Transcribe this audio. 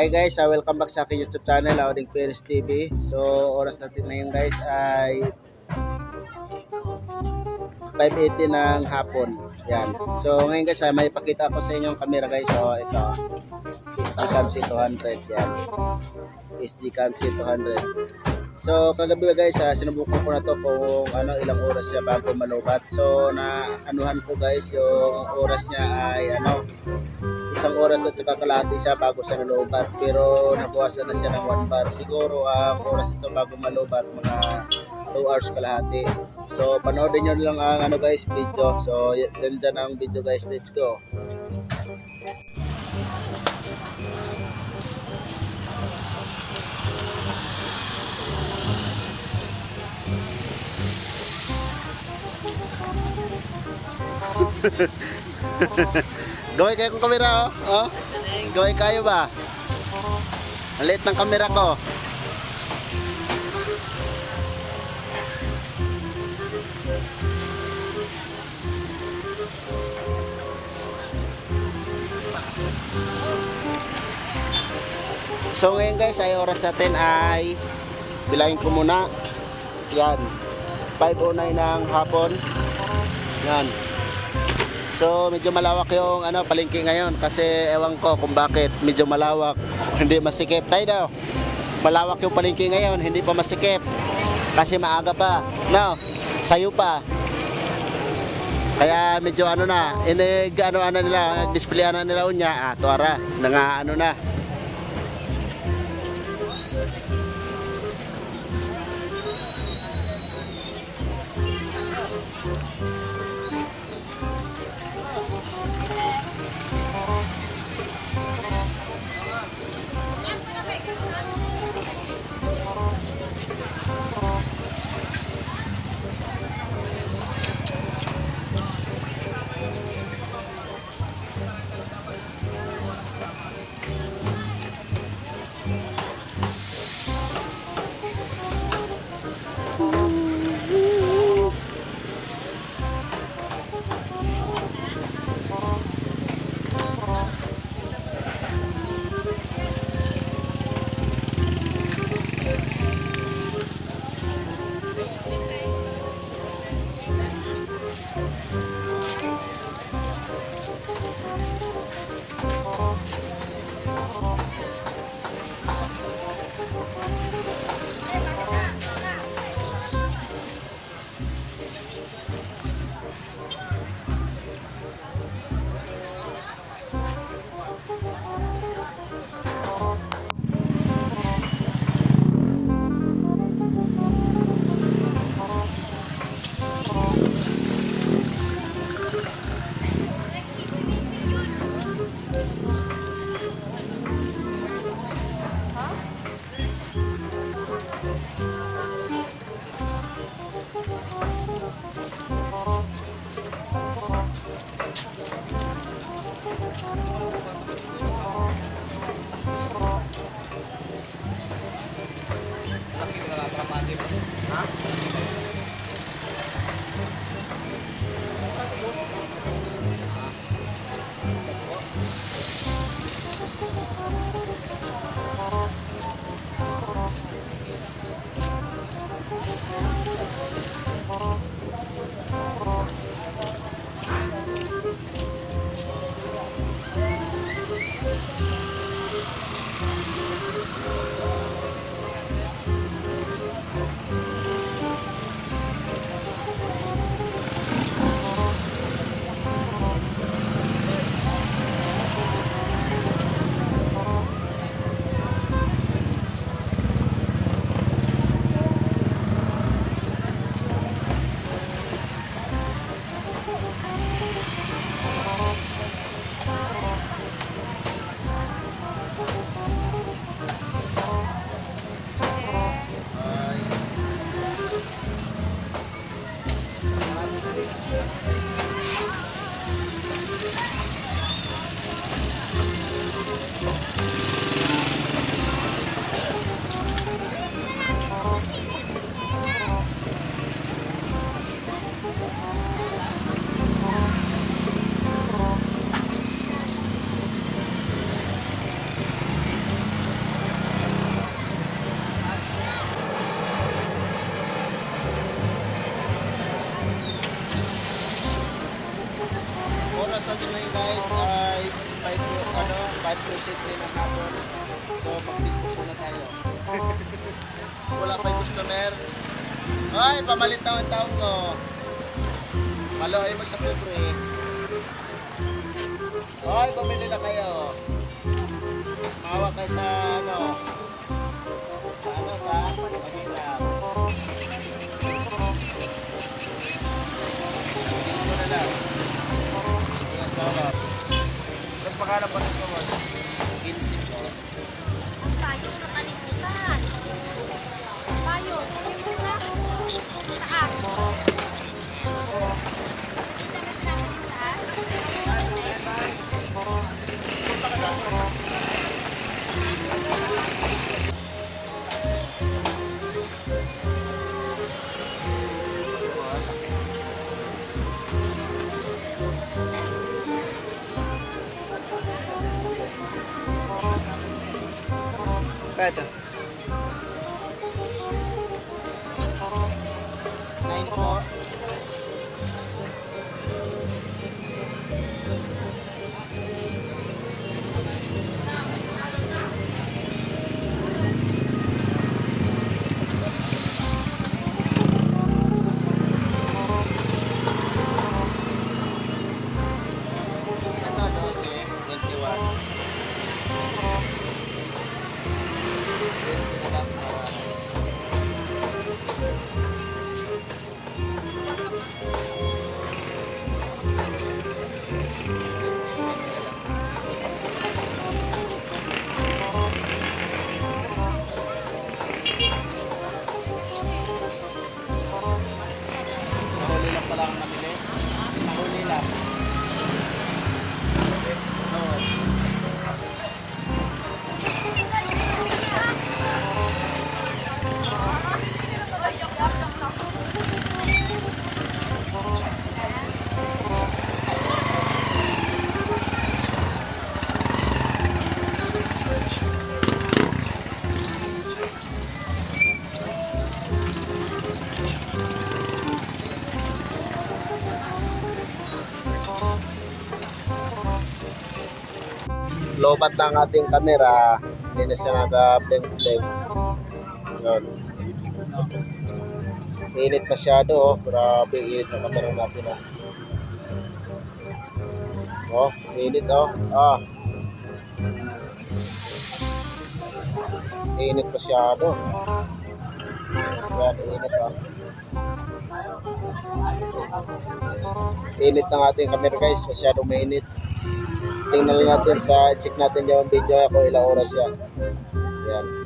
Hi guys, welcome back sa aking YouTube channel, Auding Perez TV. So, oras natin ngayon guys ay 5:80 ng hapon. Yan. So, ngayon guys, may ipakita ako sa inyong camera guys. So, ito. SGCam C200. Yan. SGCam C200. So, kagabi guys, sinubukan ko na to kung ilang oras siya bago malubat. So, anuhan ko guys, yung oras niya ay 1 oras at saka kalahati siya bago siya nalubat. Pero nabuwasan na siya ng 1 bar. Siguro ang oras ito bago malubat mga 2 hours kalahati. So panoodin nyo lang ang guys video. So dyan ang video guys. Let's go. Gawin kayo kong kamera oh. Gawin kayo ba? Ang liit ng kamera ko. So ngayon guys ay oras natin ay bilangin ko muna. Yan 5:09 ng hapon. Yan. So medyo malawak yung palengke ngayon kasi ewan ko kung bakit medyo malawak, hindi masikip. Tayo daw. Malawak yung palengke ngayon, hindi pa masikip. Kasi maaga pa. No, sayo pa. Kaya medyo na, nila, display nila unya, tuara, na na. oras natin ngayon guys ay 5:23 ng hapon. So mag-Facebook muna tayo. Wala pa yung customer. Ay, pamalit taon ko. Maloy mo sa pobre. Ay, pamili na kayo. Mawa kayo sa ano. Sa Manila. Sige mo na lang. Sige na. Tapos pagkalap pa sa mo. Ginsin ko. Tayo na kalimutan. Tayo. Ito. 9-4. Nahuli lang pala ang nabili. Nahuli lang. Lobat ng ating camera, hindi na siya nag-blink-blink. Yun. Init masyado, oh. Grabe, init na camera natin, oh. Oh, init, oh. Ah. Init masyado. Yan, init, oh. Init ng ating camera, guys. Masyadong mainit. Tingnan natin check natin yung video ako ilang oras yan. Yan.